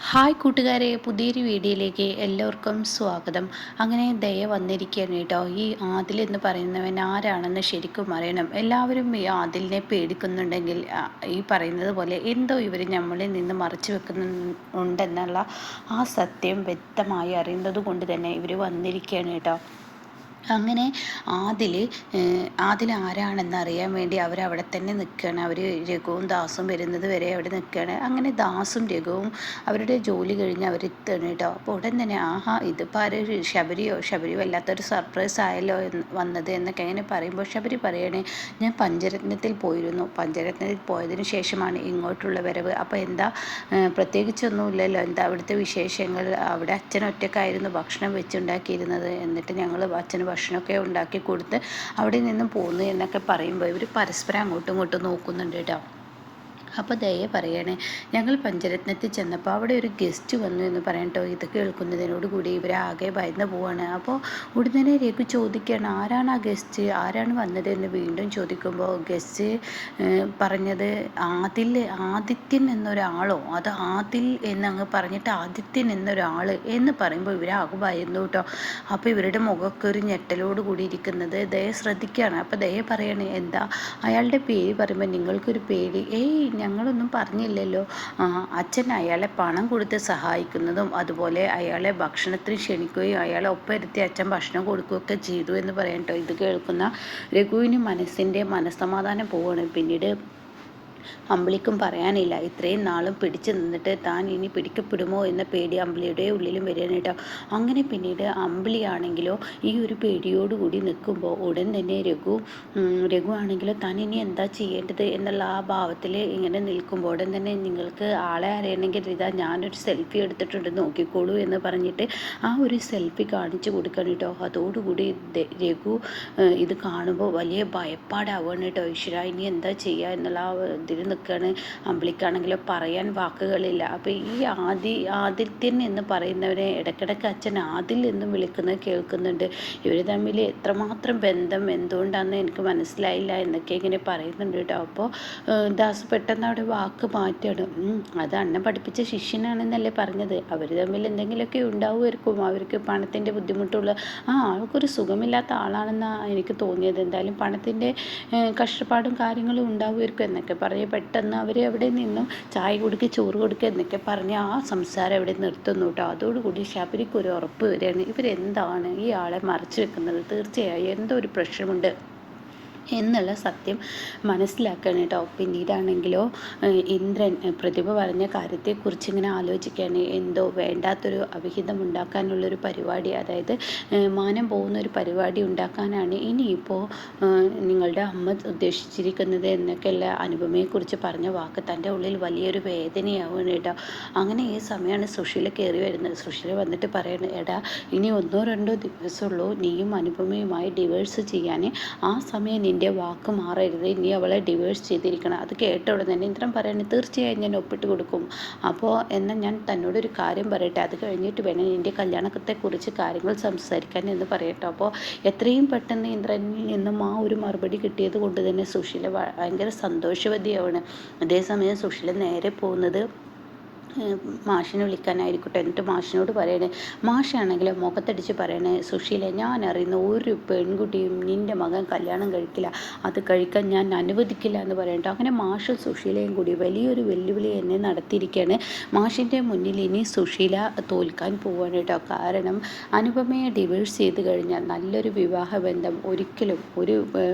Hi കൂട്ടുകാരെ, പുതിയൊരു വീഡിയോയിലേക്ക് എല്ലാവർക്കും സ്വാഗതം. അങ്ങനെ ദയ വന്നിരിക്കുകയാണ് കേട്ടോ. ഈ ആദിൽ എന്ന് പറയുന്നവൻ ആരാണെന്ന് ശരിക്കും അറിയണം. എല്ലാവരും ഈ ആദിലിനെ പേടിക്കുന്നുണ്ടെങ്കിൽ ഈ പറയുന്നത് പോലെ എന്തോ ഇവർ നമ്മളിൽ നിന്ന് മറച്ചു വെക്കുന്നുണ്ടെന്നുള്ള ആ സത്യം വ്യക്തമായി അറിയുന്നത് കൊണ്ട് തന്നെ ഇവർ വന്നിരിക്കുകയാണ് കേട്ടോ. അങ്ങനെ ആദിൽ ആരാണെന്ന് അറിയാൻ വേണ്ടി അവരവിടെ തന്നെ നിൽക്കുകയാണ്. അവർ രഘുവും ദാസും വരുന്നത് വരെ അവിടെ നിൽക്കുകയാണ്. അങ്ങനെ ദാസും രഘുവും അവരുടെ ജോലി കഴിഞ്ഞ് അവരെത്തുകയാണ് കേട്ടോ. അപ്പോൾ ഉടൻ തന്നെ ഇതിപ്പോൾ ആര്, ശബരി വല്ലാത്തൊരു സർപ്രൈസ് ആയല്ലോ വന്നത് എന്നൊക്കെ അങ്ങനെ പറയുമ്പോൾ ശബരി പറയണേ, ഞാൻ പഞ്ചരത്നത്തിൽ പോയിരുന്നു, പഞ്ചരത്നത്തിൽ പോയതിന് ശേഷമാണ് ഇങ്ങോട്ടുള്ള വരവ്. അപ്പോൾ എന്താ പ്രത്യേകിച്ചൊന്നുമില്ലല്ലോ, എന്താ അവിടുത്തെ വിശേഷങ്ങൾ? അവിടെ അച്ഛൻ ഒറ്റക്കായിരുന്നു ഭക്ഷണം വെച്ചുണ്ടാക്കിയിരുന്നത്, എന്നിട്ട് ഞങ്ങൾ അച്ഛന് ഭക്ഷണമൊക്കെ ഉണ്ടാക്കി കൊടുത്ത് അവിടെ നിന്നും പോന്നു എന്നൊക്കെ പറയുമ്പോൾ ഇവർ പരസ്പരം അങ്ങോട്ടും ഇങ്ങോട്ടും നോക്കുന്നുണ്ട് കേട്ടോ. അപ്പോൾ ദയ പറയണേ, ഞങ്ങൾ പഞ്ചരത്നത്തിൽ ചെന്നപ്പോൾ അവിടെ ഒരു ഗസ്റ്റ് വന്നു എന്ന് പറയട്ടോ. ഇത് കേൾക്കുന്നതിനോട് കൂടി ഇവരാകെ ഭയന്ന് പോവാണ്. അപ്പോൾ ഉടനെ രഘു ചോദിക്കുകയാണ്, ആരാണ് ആ ഗസ്റ്റ്, ആരാണ് വന്നത് എന്ന് വീണ്ടും ചോദിക്കുമ്പോൾ ഗസ്റ്റ് പറഞ്ഞത് ആദിത്യൻ എന്നൊരാളോ, അത് ആദിൽ എന്നങ്ങ് പറഞ്ഞിട്ട് ആദിത്യൻ എന്നൊരാൾ എന്ന് പറയുമ്പോൾ ഇവരാകെ ഭയന്നു കേട്ടോ. അപ്പോൾ ഇവരുടെ മുഖമൊക്കെ ഒരു ഞെട്ടലോട് കൂടി ഇരിക്കുന്നത് ദയ ശ്രദ്ധിക്കുകയാണ്. അപ്പോൾ ദയ പറയണേ, എന്താ അയാളുടെ പേര് പറയുമ്പോൾ നിങ്ങൾക്കൊരു പേടി? ഞങ്ങളൊന്നും പറഞ്ഞില്ലല്ലോ. അച്ഛൻ അയാളെ പണം കൊടുത്ത് സഹായിക്കുന്നതും അതുപോലെ അയാളെ ഭക്ഷണത്തിന് ക്ഷണിക്കുകയും അയാളെ ഒപ്പം ഇരുത്തി അച്ഛൻ ഭക്ഷണം കൊടുക്കുകയൊക്കെ ചെയ്തു എന്ന് പറയട്ടോ. ഇത് കേൾക്കുന്ന രഘുവിന് മനസ്സമാധാനം പോവുകയാണ്. പിന്നീട് അമ്പിളിക്കും പറയാനില്ല. ഇത്രയും നാളും പിടിച്ചു നിന്നിട്ട് താൻ ഇനി പിടിക്കപ്പെടുമോ എന്ന പേടി അമ്പിളിയുടെ ഉള്ളിലും വരികയാണ് കേട്ടോ. അങ്ങനെ പിന്നീട് അമ്പിളിയാണെങ്കിലോ ഈ ഒരു പേടിയോടുകൂടി നിൽക്കുമ്പോൾ ഉടൻ തന്നെ രഘു ആണെങ്കിലോ താൻ ഇനി എന്താ ചെയ്യേണ്ടത് എന്നുള്ള ആ ഭാവത്തിൽ ഇങ്ങനെ നിൽക്കുമ്പോൾ ഉടൻ തന്നെ നിങ്ങൾക്ക് ആളെ അറിയണമെങ്കിൽ ഇതാ ഞാനൊരു സെൽഫി എടുത്തിട്ടുണ്ട്, നോക്കിക്കോളൂ എന്ന് പറഞ്ഞിട്ട് ആ ഒരു സെൽഫി കാണിച്ചു കൊടുക്കണം കേട്ടോ. അതോടുകൂടി രഘു ഇത് കാണുമ്പോൾ വലിയ ഭയപ്പാടാവുകയാണ് കേട്ടോ. ഈശ്വര, ഇനി എന്താ ചെയ്യുക എന്നുള്ള ഇതിൽ നിൽക്കുകയാണ്. അമ്പിളിക്കാണെങ്കിലോ പറയാൻ വാക്കുകളില്ല. അപ്പോൾ ഈ ആദിത്യൻ എന്ന് പറയുന്നവരെ ഇടയ്ക്കിടയ്ക്ക് അച്ഛൻ ആദിൽ എന്നും വിളിക്കുന്നത് കേൾക്കുന്നുണ്ട്. ഇവർ തമ്മിൽ എത്രമാത്രം ബന്ധം എന്തുകൊണ്ടാണെന്ന് എനിക്ക് മനസ്സിലായില്ല എന്നൊക്കെ ഇങ്ങനെ പറയുന്നുണ്ട് കേട്ടോ. അപ്പോൾ ദാസ് പെട്ടെന്ന് അവിടെ വാക്ക് മാറ്റുകയാണ്. അത് അണ്ണൻ പഠിപ്പിച്ച ശിഷ്യനാണെന്നല്ലേ പറഞ്ഞത്, അവർ തമ്മിൽ എന്തെങ്കിലുമൊക്കെ ഉണ്ടാവുമായിരിക്കും, അവർക്ക് പണത്തിൻ്റെ ബുദ്ധിമുട്ടുള്ള ആൾക്കൊരു സുഖമില്ലാത്ത ആളാണെന്നാണ് എനിക്ക് തോന്നിയത്. എന്തായാലും പണത്തിൻ്റെ കഷ്ടപ്പാടും കാര്യങ്ങളും ഉണ്ടാവുമായിരിക്കും എന്നൊക്കെ പറഞ്ഞ് പെട്ടെന്ന് അവർ അവിടെ നിന്നും ചായ കൊടുക്കുക ചോറ് കൊടുക്കുക എന്നൊക്കെ പറഞ്ഞ് ആ സംസാരം അവിടെ നിർത്തുന്നു കേട്ടോ. അതോടുകൂടി ശബരിക്ക് ഒരു ഉറപ്പ് വരികയാണ്, ഇവരെന്താണ് ഈ ആളെ മറച്ചു വെക്കുന്നത്, തീർച്ചയായും എന്തോ ഒരു പ്രശ്നമുണ്ട് എന്നുള്ള സത്യം മനസ്സിലാക്കണം കേട്ടോ. പിന്നീടാണെങ്കിലോ ഇന്ദ്രൻ പ്രതിഭ പറഞ്ഞ കാര്യത്തെക്കുറിച്ച് ഇങ്ങനെ ആലോചിക്കുകയാണ്. എന്തോ വേണ്ടാത്തൊരു അവിഹിതം ഉണ്ടാക്കാനുള്ളൊരു പരിപാടി, അതായത് മാനം പോകുന്ന ഒരു പരിപാടി ഉണ്ടാക്കാനാണ് ഇനിയിപ്പോൾ നിങ്ങളുടെ അമ്മ ഉദ്ദേശിച്ചിരിക്കുന്നത് എന്നൊക്കെയുള്ള അനുപമയെക്കുറിച്ച് പറഞ്ഞ വാക്ക് തൻ്റെ ഉള്ളിൽ വലിയൊരു വേദനയാവുകയാണ് കേട്ടോ. അങ്ങനെ ഈ സമയമാണ് സുശീല കയറി വരുന്നത്. സുശീല വന്നിട്ട് പറയുന്നത്, എടാ ഇനി 1-2 ദിവസമുള്ളൂ നീയും അനുപമയുമായി ഡിവേഴ്സ് ചെയ്യാൻ, ആ സമയം നിൻ്റെ വാക്ക് മാറരുത്, നീ അവളെ ഡിവേഴ്സ് ചെയ്തിരിക്കണം. അത് കേട്ട ഉടനെ തന്നെ ഇന്ദ്രൻ പറയുന്നത്, തീർച്ചയായും ഞാൻ ഒപ്പിട്ട് കൊടുക്കും. അപ്പോൾ എന്നാൽ ഞാൻ തന്നോടൊരു കാര്യം പറയട്ടെ, അത് കഴിഞ്ഞിട്ട് വേണം നിൻ്റെ കല്യാണത്തെക്കുറിച്ച് കാര്യങ്ങൾ സംസാരിക്കാൻ എന്ന് പറയട്ടോ. അപ്പോൾ എത്രയും പെട്ടെന്ന് ഇന്ദ്രനിൽ നിന്നും ആ ഒരു മറുപടി കിട്ടിയത് കൊണ്ട് തന്നെ സുശീല ഭയങ്കര സന്തോഷവതിയാണ്. അതേസമയം സുശീല നേരെ പോകുന്നത് മാഷിനെ വിളിക്കാനായിരിക്കട്ടെ. എന്നിട്ട് മാഷിനോട് പറയണേ, മാഷാണെങ്കിൽ മുഖത്തടിച്ച് പറയണേ, സുശീല ഞാൻ അറിയുന്ന ഒരു പെൺകുട്ടിയും നിൻ്റെ മകൻ കല്യാണം കഴിക്കില്ല, അത് കഴിക്കാൻ ഞാൻ അനുവദിക്കില്ല എന്ന് പറയട്ടോ. അങ്ങനെ മാഷും സുശീലയും കൂടി വലിയൊരു വെല്ലുവിളി എന്നെ നടത്തിയിരിക്കുകയാണ്. മാഷിൻ്റെ മുന്നിൽ ഇനി സുശീല തോൽക്കാൻ പോവാണ് കേട്ടോ. കാരണം അനുപമയെ ഡിവേഴ്സ് ചെയ്ത് കഴിഞ്ഞാൽ നല്ലൊരു വിവാഹ ബന്ധം ഒരിക്കലും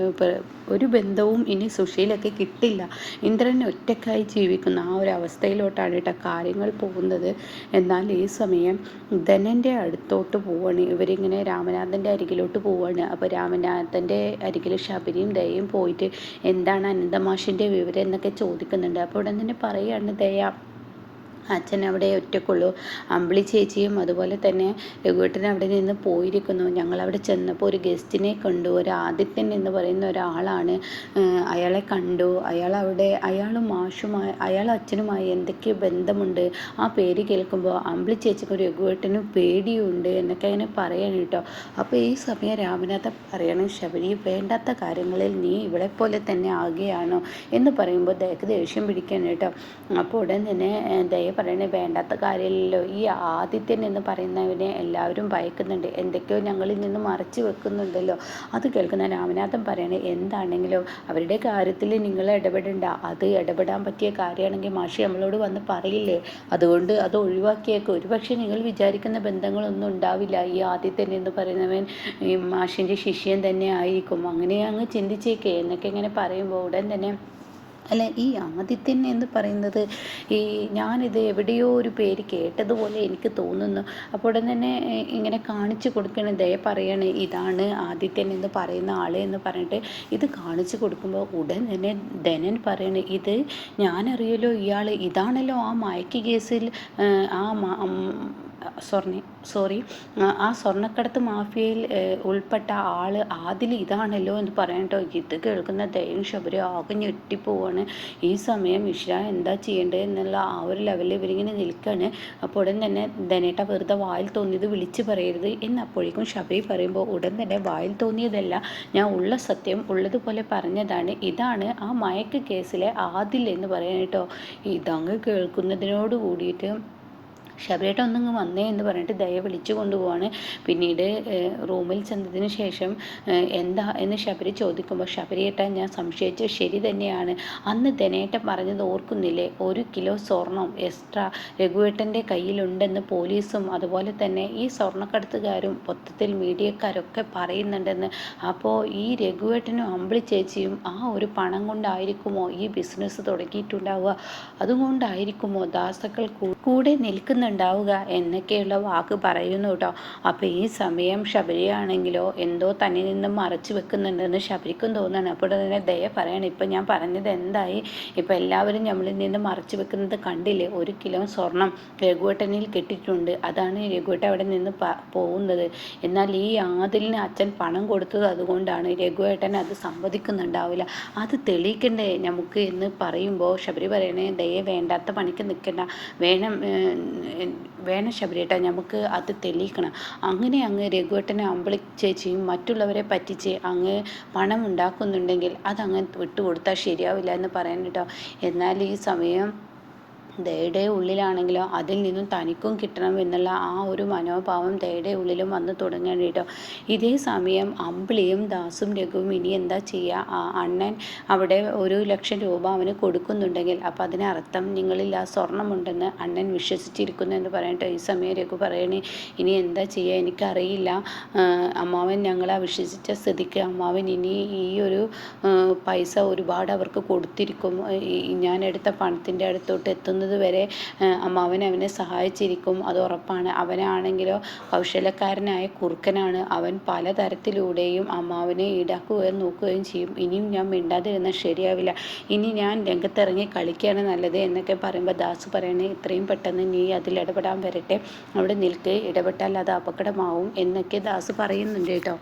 ഒരു ബന്ധവും ഇനി സുശീലയ്ക്ക് കിട്ടില്ല. ഇന്ദ്രനെ ഒറ്റക്കായി ജീവിക്കുന്ന ആ ഒരു അവസ്ഥയിലോട്ടാണ് കേട്ടോ കാര്യങ്ങൾ പോകുന്നത്. എന്നാൽ ഈ സമയം ധനൻ്റെ അടുത്തോട്ട് പോവാണ് ഇവരിങ്ങനെ, രാമനാഥൻ്റെ അരികിലോട്ട് പോവാണ്. അപ്പോൾ രാമനാഥൻ്റെ അരികിൽ ശബരിയും ദയയും പോയിട്ട് എന്താണ് അനന്തമാഷിൻ്റെ വിവരം എന്നൊക്കെ ചോദിക്കുന്നുണ്ട്. അപ്പോൾ ഉടൻ തന്നെ പറയുകയാണ് ദയ, അച്ഛൻ അവിടെ ഒറ്റക്കുള്ളൂ, അമ്പിളി ചേച്ചിയും അതുപോലെ തന്നെ രഘുവേട്ടൻ അവിടെ നിന്ന് പോയിരിക്കുന്നു. ഞങ്ങളവിടെ ചെന്നപ്പോൾ ഒരു ഗസ്റ്റിനെ കണ്ടു, ഒരു ആദിത്യൻ എന്ന് പറയുന്ന ഒരാളാണ്, അയാളെ കണ്ടു, അയാളും മാഷുമായി അയാളും അച്ഛനുമായി എന്തൊക്കെയോ ബന്ധമുണ്ട്. ആ പേര് കേൾക്കുമ്പോൾ അമ്പിളി ചേച്ചിക്കും രഘുവേട്ടനും പേടിയുണ്ട് എന്നൊക്കെ അങ്ങനെ പറയണം കേട്ടോ. അപ്പോൾ ഈ സമയം രാമനാഥൻ പറയണം, ശബരി വേണ്ടാത്ത കാര്യങ്ങളിൽ നീ ഇവളെപ്പോലെ തന്നെ ആകുകയാണോ എന്ന് പറയുമ്പോൾ ദയക്ക് ദേഷ്യം പിടിക്കാൻ കേട്ടോ. അപ്പോൾ ഉടൻ തന്നെ ദയ പറയണേ വേണ്ടാത്ത കാര്യമില്ലല്ലോ, ഈ ആദിത്യൻ എന്ന് പറയുന്നവനെ എല്ലാവരും ഭയക്കുന്നുണ്ട്, എന്തൊക്കെയോ ഞങ്ങളിൽ നിന്ന് മറച്ചു വെക്കുന്നുണ്ടല്ലോ. അത് കേൾക്കുന്ന രാമനാഥൻ പറയണേ എന്താണെങ്കിലും അവരുടെ കാര്യത്തിൽ നിങ്ങൾ ഇടപെടണ്ട, അത് ഇടപെടാൻ പറ്റിയ കാര്യമാണെങ്കിൽ മാഷി നമ്മളോട് വന്ന് പറയില്ലേ, അതുകൊണ്ട് അത് ഒഴിവാക്കിയേക്കും. ഒരുപക്ഷെ നിങ്ങൾ വിചാരിക്കുന്ന ബന്ധങ്ങളൊന്നും ഉണ്ടാവില്ല, ഈ ആദിത്യൻ എന്ന് പറയുന്നവൻ ഈ മാഷിൻ്റെ ശിഷ്യൻ തന്നെ ആയിരിക്കും, അങ്ങനെ അങ്ങ് ചിന്തിച്ചേക്കേ എന്നൊക്കെ ഇങ്ങനെ പറയുമ്പോൾ ഉടൻ തന്നെ അല്ല ഈ ആദിത്യൻ എന്ന് പറയുന്നത് ഈ ഞാനിത് എവിടെയോ ഒരു പേര് കേട്ടതുപോലെ എനിക്ക് തോന്നുന്നു. അപ്പോൾ ഉടൻ തന്നെ ഇങ്ങനെ കാണിച്ചു കൊടുക്കണ ദയ പറയണേ ഇതാണ് ആദിത്യൻ എന്ന് പറയുന്ന ആൾ എന്ന് പറഞ്ഞിട്ട് ഇത് കാണിച്ചു കൊടുക്കുമ്പോൾ ഉടൻ തന്നെ ധനൻ പറയണേ ഇത് ഞാനറിയല്ലോ, ഇയാൾ ഇതാണല്ലോ ആ മയക്ക് കേസിൽ ആ സോറി ആ സ്വർണ്ണക്കടത്ത് മാഫിയയിൽ ഉൾപ്പെട്ട ആൾ ആദിൽ ഇതാണല്ലോ എന്ന് പറയട്ടോ. ഇത് കേൾക്കുന്ന ദയയും ശബരിയും ആകെ ഞെട്ടിപ്പോവാണ്. ഈ സമയം മിശ്ര എന്താ ചെയ്യേണ്ടത് എന്നുള്ള ആ ഒരു ലെവലിൽ ഇവരിങ്ങനെ നിൽക്കുകയാണ്. അപ്പോൾ ഉടൻ തന്നെ ധനേട്ട വെറുതെ വായിൽ തോന്നിയത് വിളിച്ച് പറയരുത് എന്നപ്പോഴേക്കും ശബരി പറയുമ്പോൾ ഉടൻ തന്നെ വായിൽ തോന്നിയതല്ല, ഞാൻ ഉള്ള സത്യം ഉള്ളതുപോലെ പറഞ്ഞതാണ്, ഇതാണ് ആ മയക്ക് കേസിലെ ആദിൽ എന്ന് പറയാൻ കേട്ടോ. ഇതങ്ങ് കേൾക്കുന്നതിനോട് കൂടിയിട്ട് ശബരിയേട്ട ഒന്നിങ്ങ് വന്നേ എന്ന് പറഞ്ഞിട്ട് ദയ വിളിച്ചു കൊണ്ടുപോവാണ്. പിന്നീട് റൂമിൽ ചെന്നതിന് ശേഷം എന്താ എന്ന് ശബരി ചോദിക്കുമ്പോൾ ശബരിയേട്ട ഞാൻ സംശയിച്ചത് ശരി തന്നെയാണ്, അന്ന് ധനേട്ടൻ പറഞ്ഞത് ഓർക്കുന്നില്ലേ, 1 കിലോ സ്വർണം എക്സ്ട്രാ രഘുവേട്ടൻ്റെ കയ്യിലുണ്ടെന്ന് പോലീസും അതുപോലെ തന്നെ ഈ സ്വർണ്ണക്കടത്തുകാരും മൊത്തത്തിൽ മീഡിയക്കാരൊക്കെ പറയുന്നുണ്ടെന്ന്. അപ്പോൾ ഈ രഘുവേട്ടനും അമ്പിളി ചേച്ചിയും ആ ഒരു പണം കൊണ്ടായിരിക്കുമോ ഈ ബിസിനസ് തുടങ്ങിയിട്ടുണ്ടാവുക, അതുകൊണ്ടായിരിക്കുമോ ദാസക്കൾ കൂടെ നിൽക്കുന്നുണ്ടാവുക എന്നൊക്കെയുള്ള വാക്ക് പറയുന്നു കേട്ടോ. അപ്പോൾ ഈ സമയം ശബരിയാണെങ്കിലോ എന്തോ തന്നിൽ നിന്നും മറച്ചു വെക്കുന്നുണ്ടെന്ന് ശബരിക്കും തോന്നുകയാണ്. അപ്പോൾ തന്നെ ദയ പറയണം ഇപ്പം ഞാൻ പറഞ്ഞത് എന്തായി, ഇപ്പം എല്ലാവരും നമ്മളിൽ നിന്ന് മറച്ചു വെക്കുന്നത് കണ്ടില്ലേ, 1 കിലോ സ്വർണം രഘുവേട്ടനിൽ കിട്ടിയിട്ടുണ്ട്, അതാണ് രഘുവേട്ടൻ അവിടെ നിന്ന് പോകുന്നത്. എന്നാൽ ഈ ആദിലിന് അച്ഛൻ പണം കൊടുത്തത് അതുകൊണ്ടാണ്, രഘുവേട്ടൻ അത് സമ്മതിക്കുന്നുണ്ടാവില്ല, അത് തെളിയിക്കണ്ടേ നമുക്ക് എന്ന് പറയുമ്പോൾ ശബരി പറയണേ ദയെ വേണ്ടാത്ത പണിക്ക് നിൽക്കണ്ട, വേണം ശബരിയേട്ടാ, നമുക്ക് അത് തെളിയിക്കണം. അങ്ങനെ അങ്ങ് രഘുവേട്ടനെ അമ്പിളി ചേച്ചിയും മറ്റുള്ളവരെ പറ്റിച്ച് അങ്ങ് പണം ഉണ്ടാക്കുന്നുണ്ടെങ്കിൽ അതങ്ങ് വിട്ടുകൊടുത്താൽ ശരിയാവില്ല എന്ന് പറയാൻ കേട്ടോ. എന്നാൽ ഈ സമയം ദയയുടെ ഉള്ളിലാണെങ്കിലോ അതിൽ നിന്നും തനിക്കും കിട്ടണം എന്നുള്ള ആ ഒരു മനോഭാവം ദയയുടെ ഉള്ളിലും വന്ന് തുടങ്ങുകയാണ് കേട്ടോ. ഇതേ സമയം അമ്പിളിയും ദാസും രഘുവും ഇനി എന്താ ചെയ്യുക, അണ്ണൻ അവിടെ 1,00,000 രൂപ അവന് കൊടുക്കുന്നുണ്ടെങ്കിൽ അപ്പോൾ അതിനർത്ഥം നിങ്ങളിൽ ആ സ്വർണ്ണമുണ്ടെന്ന് അണ്ണൻ വിശ്വസിച്ചിരിക്കുന്നു എന്ന് പറയട്ടെ. ഈ സമയം രഘു പറയണേ ഇനി എന്താ ചെയ്യുക എനിക്കറിയില്ല, അമ്മാവൻ ഞങ്ങളെ വിശ്വസിച്ച സ്ഥിതിക്ക് അമ്മാവൻ ഇനി ഈ ഒരു പൈസ ഒരുപാട് അവർക്ക് കൊടുത്തിരിക്കും, ഞാൻ എടുത്ത പണത്തിൻ്റെ അടുത്തോട്ട് എത്തുന്നത് വരെ അമ്മാവൻ അവനെ സഹായിച്ചിരിക്കും, അത് ഉറപ്പാണ്. അവനാണെങ്കിലോ കൗശലക്കാരനായ കുറുക്കനാണ്, അവൻ പലതരത്തിലൂടെയും അമ്മാവനെ ഈടാക്കുകയും നോക്കുകയും ചെയ്യും. ഇനിയും ഞാൻ മിണ്ടാതിരുന്നാൽ ശരിയാവില്ല, ഇനി ഞാൻ രംഗത്തിറങ്ങി കളിക്കുകയാണ് നല്ലത് എന്നൊക്കെ പറയുമ്പോൾ ദാസ് പറയണേ ഇത്രയും പെട്ടെന്ന് നീ അതിൽ ഇടപെടാൻ വരട്ടെ, അവിടെ നിൽക്ക്, ഇടപെട്ടാൽ അത് അപകടമാവും എന്നൊക്കെ ദാസ് പറയുന്നുണ്ട് കേട്ടോ.